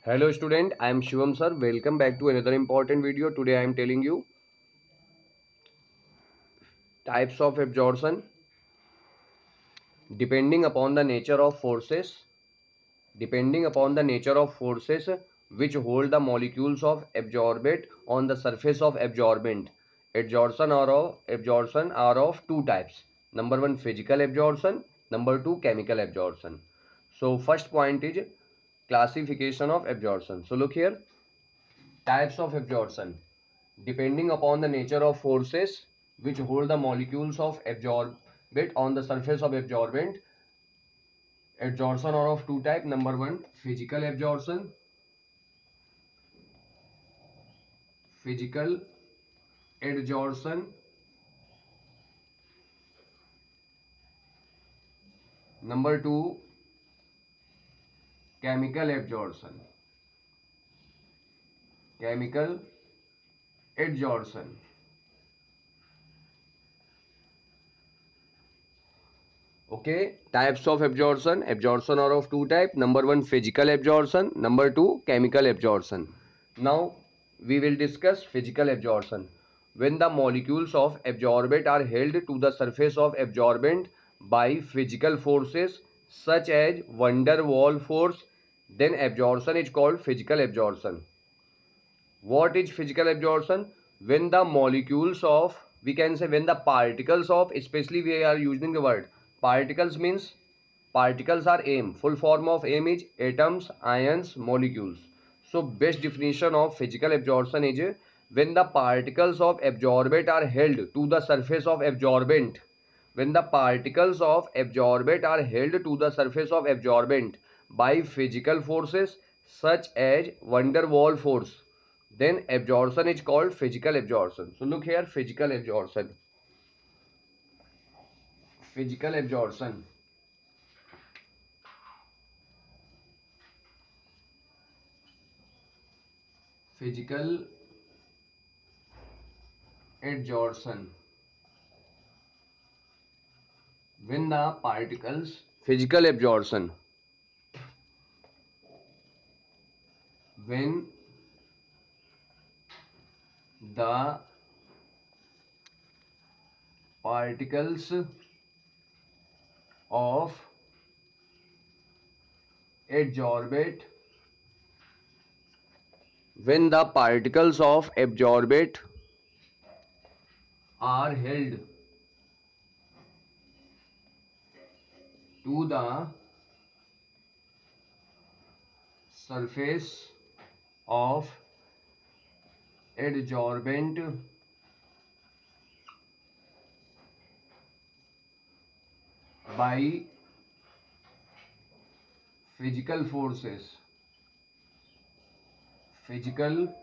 Hello student, I am Shivam sir. Welcome back to another important video. Today I am telling you types of absorption depending upon the nature of forces, which hold the molecules of absorbate on the surface of absorbent. Absorption are of two types. Number one, physical absorption. Number two, chemical absorption. So first point is classification of absorption. So look here, types of absorption depending upon the nature of forces which hold the molecules of absorbate on the surface of absorbent. Absorption are of two type. Number one, physical adsorption. Number two, chemical absorption. Chemical adsorption. Okay, types of absorption. Absorption are of two type. Number one, physical absorption. Number two, chemical absorption. Now we will discuss physical absorption. When the molecules of absorbate are held to the surface of absorbent by physical forces such as van der Waals force, then absorption is called physical absorption. What is physical absorption? When the molecules of, we can say when the particles of, especially we are using the word particles, means particles are atom. Full form of atom is atoms, ions, molecules. So best definition of physical absorption is when the particles of absorbate are held to the surface of absorbent. When the particles of absorbate are held to the surface of absorbent by physical forces such as van der Waals force, then absorption is called physical absorption. So look here, physical absorption. Physical absorption. Physical adsorption. When the particles, physical absorption, when the particles of adsorbate, when the particles of absorbate are held to the surface of adsorbent by physical forces, physical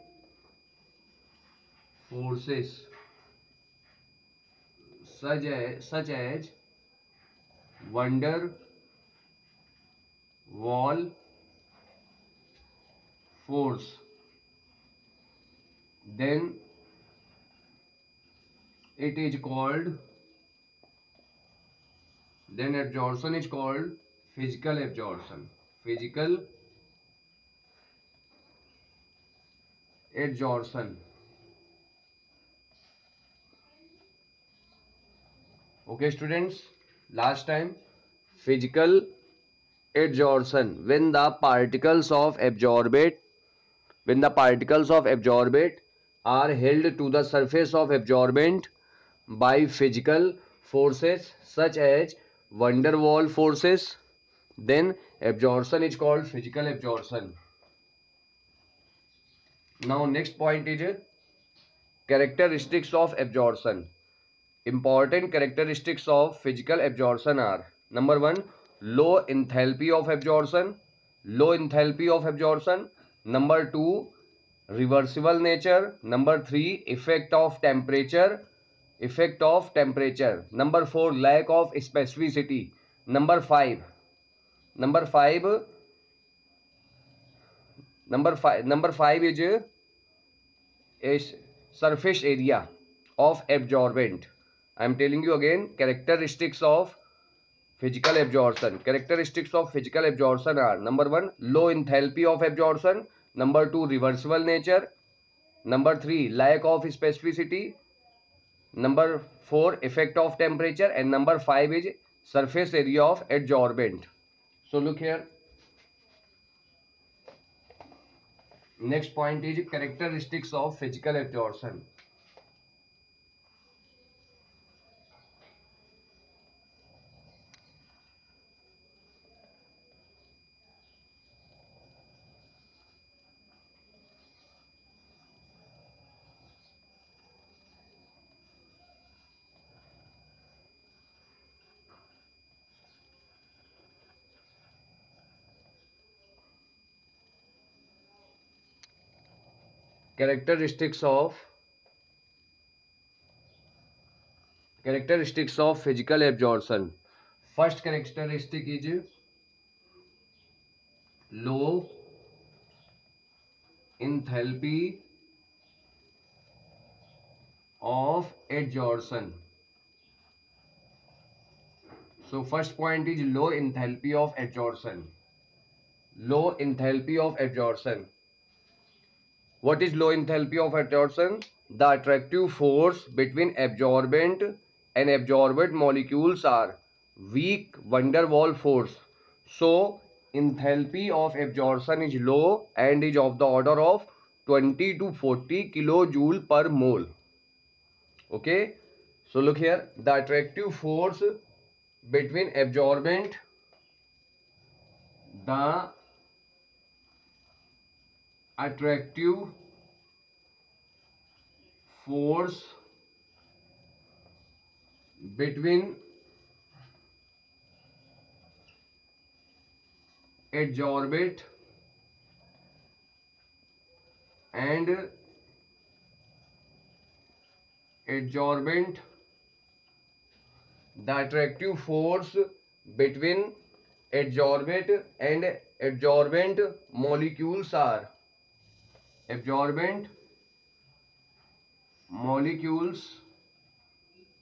forces such as van der Waals force, then it is called, then absorption is called physical absorption. Physical adsorption. Okay students, last time, physical adsorption, when the particles of absorbate, when the particles of absorbate are held to the surface of absorbent by physical forces such as van der Waals forces, then absorption is called physical absorption. Now next point is characteristics of absorption. Important characteristics of physical absorption are: number one, low enthalpy of absorption. Low enthalpy of absorption. Number two, reversible nature. Number three, effect of temperature. Number four, lack of specificity. Number five, number five, number five is surface area of absorbent. I am telling you again, characteristics of physical absorption. Characteristics of physical absorption are: number one, low enthalpy of absorption. Number 2, reversible nature. Number 3, lack of specificity. Number 4, effect of temperature. And number 5 is surface area of adsorbent. So look here. Next point is characteristics of physical absorption. Characteristics of physical absorption. First characteristic is low enthalpy of adsorption. So first point is low enthalpy of adsorption. Low enthalpy of adsorption. What is low enthalpy of adsorption? The attractive force between absorbent and absorbed molecules are weak van der Waals force. So enthalpy of absorption is low and is of the order of 20 to 40 kilojoule per mole. Okay, so look here, the attractive force between absorbent, the attractive force between adsorbent and adsorbent, the attractive force between adsorbent and adsorbent molecules are absorbent molecules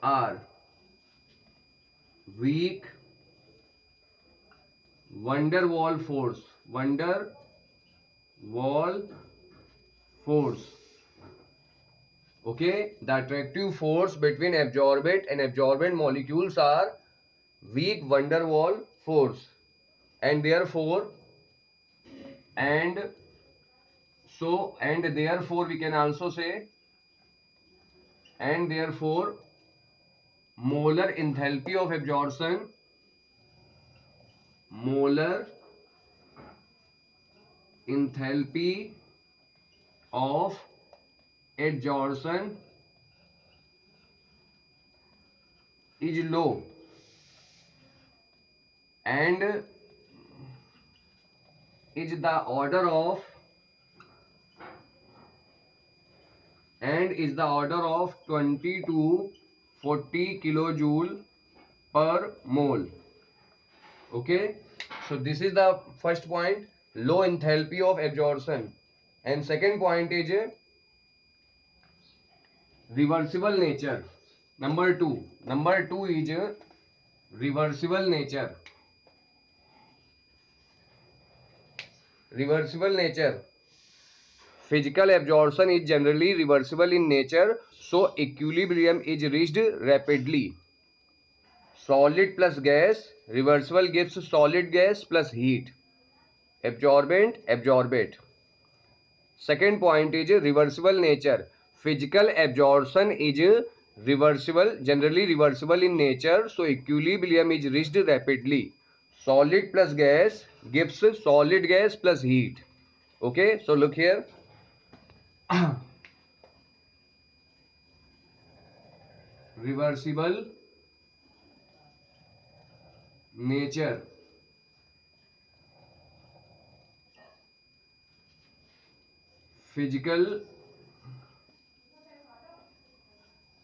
are weak van der Waals force, van der Waals force. Okay, the attractive force between absorbent and absorbent molecules are weak van der Waals force, and therefore we can also say, and therefore molar enthalpy of absorption, molar enthalpy of adsorption is low and is the order of 20 to 40 kilojoule per mole. Okay, so this is the first point, low enthalpy of absorption. And second point is reversible nature. Number two is reversible nature. Reversible nature. Physical absorption is generally reversible in nature, so equilibrium is reached rapidly. Solid plus gas, reversible gives solid gas plus heat. Absorbent, absorbate. Second point is reversible nature. Physical absorption is reversible, generally reversible in nature, so equilibrium is reached rapidly. Solid plus gas gives solid gas plus heat. Okay, so look here. Reversible nature. Physical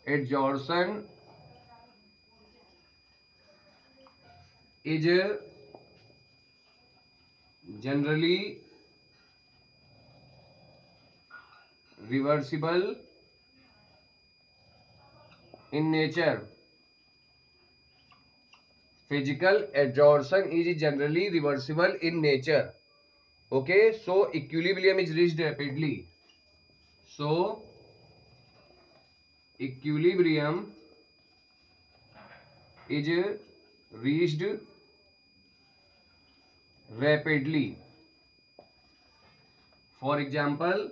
adsorption is generally reversible in nature. Physical adsorption is generally reversible in nature. Okay, so equilibrium is reached rapidly. So equilibrium is reached rapidly. For example,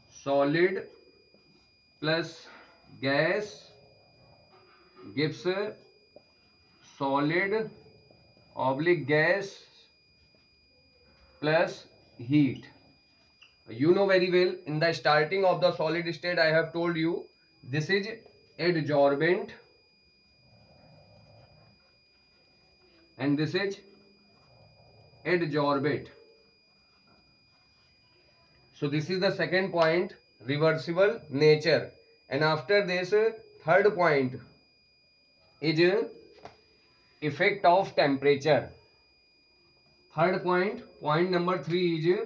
solid plus gas gives solid oblique gas plus heat. You know very well, in the starting of the solid state I have told you this is adsorbent and this is adsorbate. So this is the second point, reversible nature. And after this, third point is effect of temperature. Third point, point number 3 is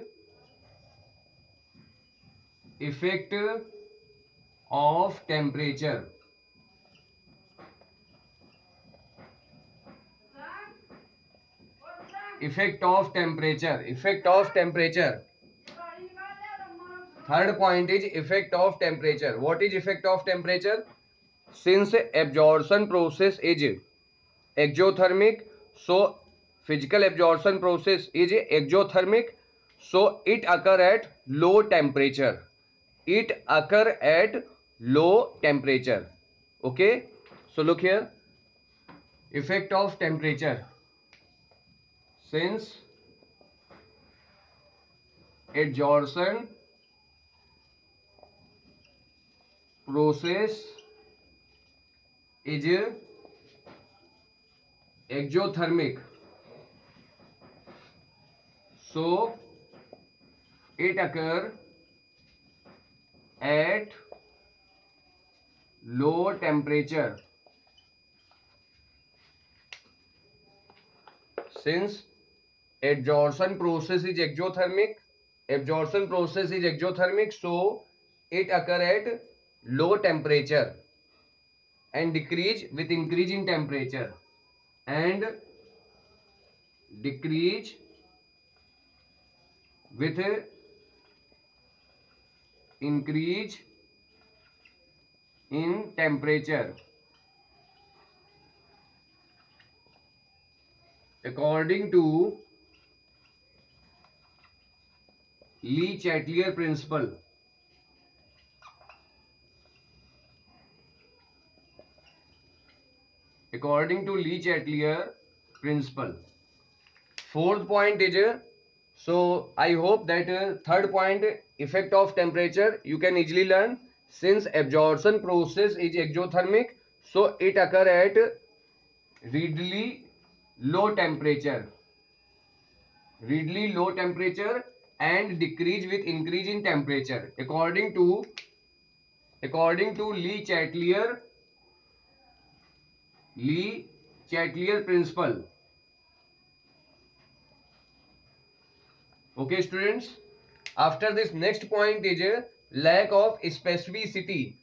effect of temperature. Effect of temperature. Effect of temperature. Third point is effect of temperature. What is effect of temperature? Since absorption process is exothermic, so physical absorption process is exothermic, so it occur at low temperature. It occur at low temperature. Okay, so look here, effect of temperature. Since absorption process is exothermic, so it occur at low temperature. Since absorption process is exothermic, so it occur at low temperature and decrease with increase in temperature and decrease with increase in temperature. According to Le Chatelier principle, according to Le Chatelier principle. Fourth point is so I hope that third point, effect of temperature, you can easily learn. Since absorption process is exothermic, so it occur at readily low temperature, and decrease with increase in temperature. According to Le Chatelier principle. Okay, students. After this, next point is lack of specificity.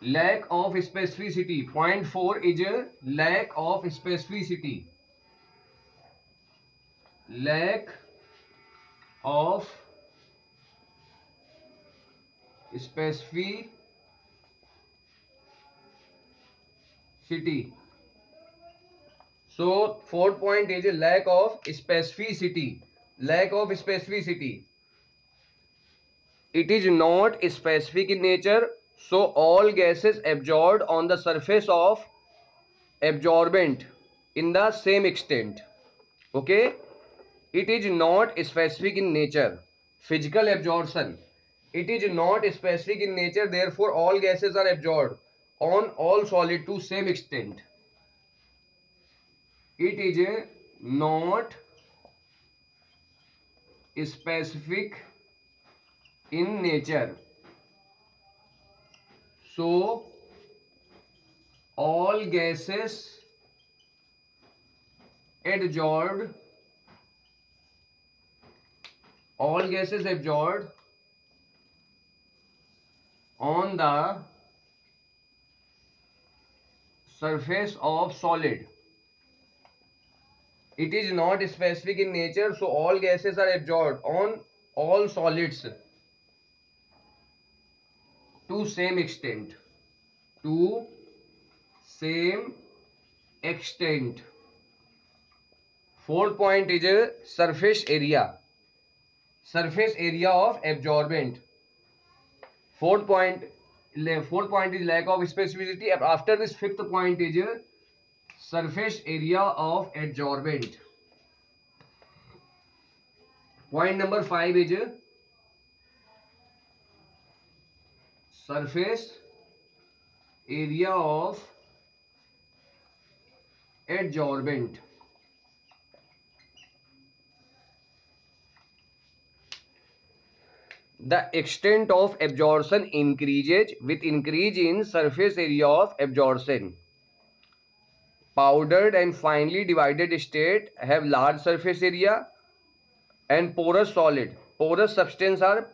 Lack of specificity. Point 4 is lack of specificity. Lack of specificity. So fourth point is lack of specificity. Lack of specificity. It is not specific in nature, so all gases absorbed on the surface of absorbent in the same extent. Okay, it is not specific in nature. Physical absorption, it is not specific in nature, therefore all gases are absorbed on all solid to same extent. It is not specific in nature, so all gases absorbed on the surface of solid It is not specific in nature, so all gases are absorbed on all solids to same extent. To same extent. Fourth point is surface area. Surface area of absorbent. Fourth point is lack of specificity. After this, fifth point is surface area of adsorbent. Point number 5 is surface area of adsorbent. The extent of absorption increases with increase in surface area of absorption. Powdered and finely divided state have large surface area, and porous solid. Porous substance are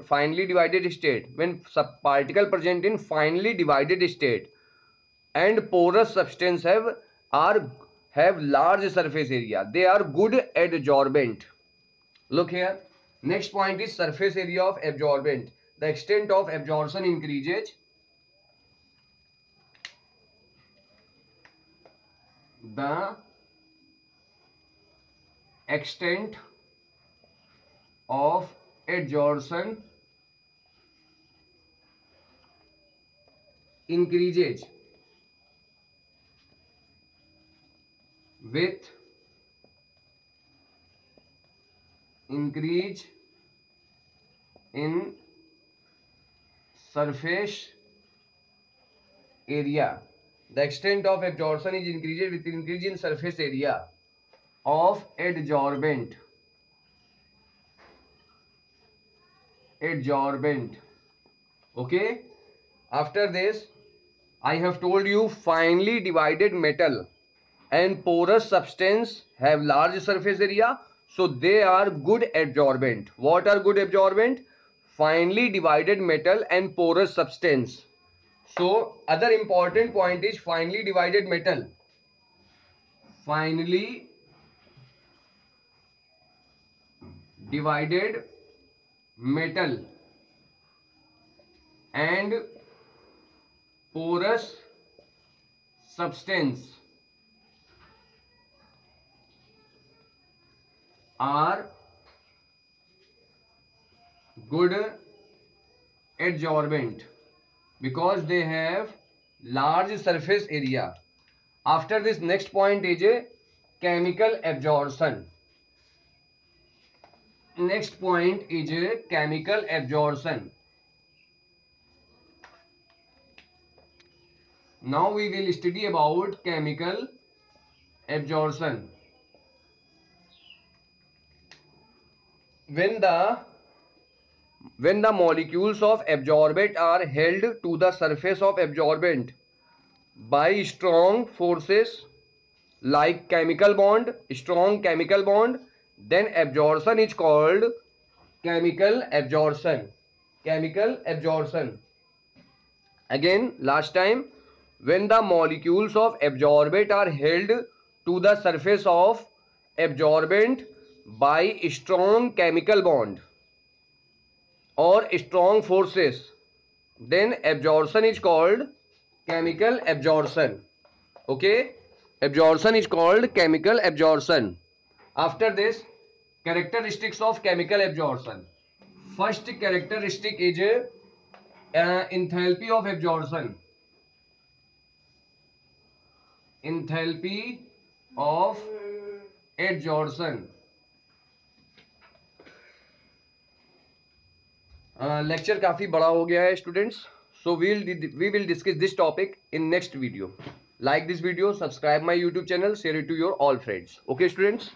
finely divided state. When particle present in finely divided state, and porous substance have large surface area. They are good adsorbent. Look here. Next point is surface area of absorbent. The extent of absorption increases. The extent of adsorption increases with increase in surface area. The extent of absorption is increased with increase in surface area of adsorbent. Adsorbent. Okay. After this, I have told you finely divided metal and porous substance have large surface area, so they are good adsorbent. What are good adsorbent? Finely divided metal and porous substance. So other important point is finely divided metal. Finely divided metal and porous substance are good adsorbent because they have large surface area. After this, next point is a chemical absorption. Next point is a chemical absorption. Now we will study about chemical absorption. When the molecules of absorbent are held to the surface of absorbent by strong forces like strong chemical bond, then absorption is called chemical absorption. Chemical absorption. Again, last time, when the molecules of absorbent are held to the surface of absorbent by strong chemical bond or strong forces, then absorption is called chemical absorption. Okay, absorption is called chemical absorption. After this, characteristics of chemical absorption. First characteristic is enthalpy of absorption. Enthalpy of adsorption. Lecture काफी बड़ा हो गया है students, so we will discuss this topic in next video. Like this video, subscribe my YouTube channel, share it to your all friends. Okay students.